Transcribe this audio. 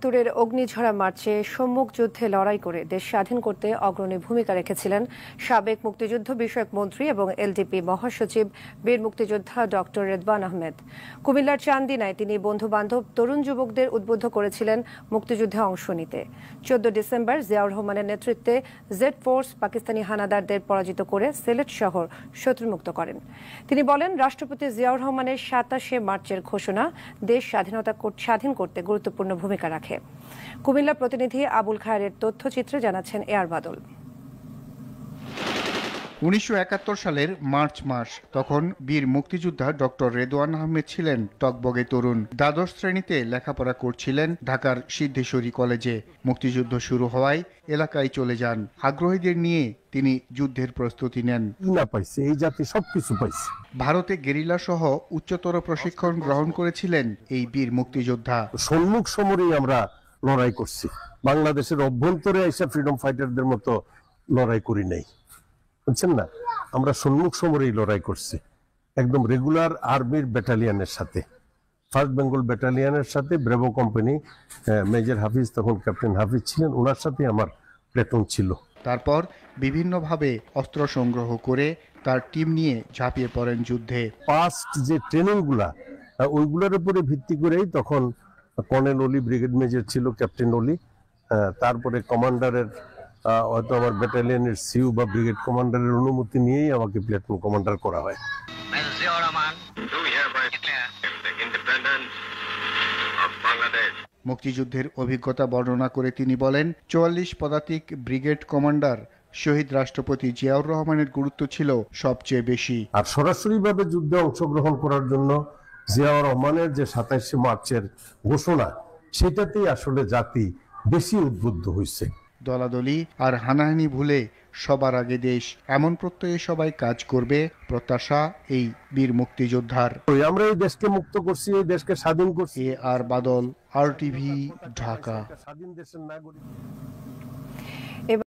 ৭১-এর অগ্নিঝরা মার্চে সম্মুখ যুদ্ধে লড়াই করে দেশ স্বাধীন করতে অগ্রণী ভূমিকা রেখেছিলেন সাবেক মুক্তিযুদ্ধ বিষয়ক মন্ত্রী এবং এলডিপি মহাসচিব বীর মুক্তিযোদ্ধা ডক্টর রেদওয়ান আহমেদ। কুমিল্লার চান্দিনায় তিনি বন্ধু-বান্ধব তরুণ যুবকদের উদ্বুদ্ধ করেছিলেন মুক্তিযুদ্ধে অংশ নিতে। ১৪ ডিসেম্বর জিয়াউর রহমানের নেতৃত্বে জেড ফোর্স পাকিস্তানি হানাদারদের পরাজিত করে সিলেট শহর শত্রুমুক্ত করেন। তিনি বলেন, রাষ্ট্রপতি জিয়াউর রহমানের ২৭শে মার্চের ঘোষণা দেশ স্বাধীন করতে গুরুত্বপূর্ণ ভূমিকা রাখে। কুমিল্লা প্রতিনিধি আবুল খায়েরের তথ্যচিত্রে জানাচ্ছেন এয়ার বাদল। ১৯৭১ সালের মার্চ মাস, তখন বীর মুক্তিযোদ্ধা ডক্টর রেদওয়ান আহমেদ ছিলেন টগবগে তরুণ। দ্বাদশ শ্রেণীতে লেখাপড়া করছিলেন ঢাকার সিদ্ধেশ্বরী কলেজে। মুক্তিযুদ্ধ শুরু হওয়ায় এলাকায় চলে যান। আগ্রহীদের নিয়ে তিনি যুদ্ধের প্রস্তুতি নেন। এই জাতি সবকিছু পাইছে। ভারতে গেরিলা সহ উচ্চতর প্রশিক্ষণ গ্রহণ করেছিলেন এই বীর মুক্তিযোদ্ধা। সম্মুখ সমরেই আমরা লড়াই করছি। বাংলাদেশের অভ্যন্তরে এসে ফ্রিডম ফাইটারদের মতো লড়াই করি নাই, বুঝছেন না? আমরা সম্মুখ সমরেই লড়াই করছি, একদম রেগুলার আর্মির ব্যাটালিয়নের সাথে, ফার্স্ট বেঙ্গল ব্যাটালিয়নের সাথে। ব্রেভো কোম্পানি, মেজর হাফিজ, তখন ক্যাপ্টেন হাফিজ ছিলেন, ওনার সাথে আমার প্লেটুন ছিল। তারপর বিভিন্নভাবে অস্ত্র সংগ্রহ করে তার টিম নিয়ে ঝাঁপিয়ে পড়েন যুদ্ধে। পাস্ট যে ট্রেনিংগুলা, ওইগুলোর উপরে ভিত্তি করেই তখন কর্নেল অলি ব্রিগেড মেজর ছিল, ক্যাপ্টেন অলি, তারপরে কমান্ডারের হয়তো আমার ব্যাটালিয়নের সিউ বা ব্রিগেড কমান্ডারের অনুমতি নিয়েই আমাকে প্লেটুন কমান্ডার করা হয়। মুক্তিযুদ্ধের অভিজ্ঞতা বর্ণনা করে তিনি বলেন, ৪৪ পদাতিক ব্রিগেড কমান্ডার শহীদ রাষ্ট্রপতি জিয়াউর রহমানের গুরুত্ব ছিল সবচেয়ে বেশি। আর সরাসরিভাবে যুদ্ধে অংশগ্রহণ করার জন্য জিয়াউর রহমানের যে ২৭শে মার্চের ঘোষণা, সেটাতেই আসলে জাতি বেশি উদ্বুদ্ধ হয়েছে। দলাদলি আর হানাহানি ভুলে সবার আগে দেশ, এমন প্রত্যয়ে সবাই কাজ করবে প্রত্যাশা এই বীর মুক্তিযোদ্ধার। আমরা এই দেশকে মুক্ত করছি, এই দেশকে স্বাধীন করছি। এআর বাদল, RTV, ঢাকা। স্বাধীন দেশের নাগরিক।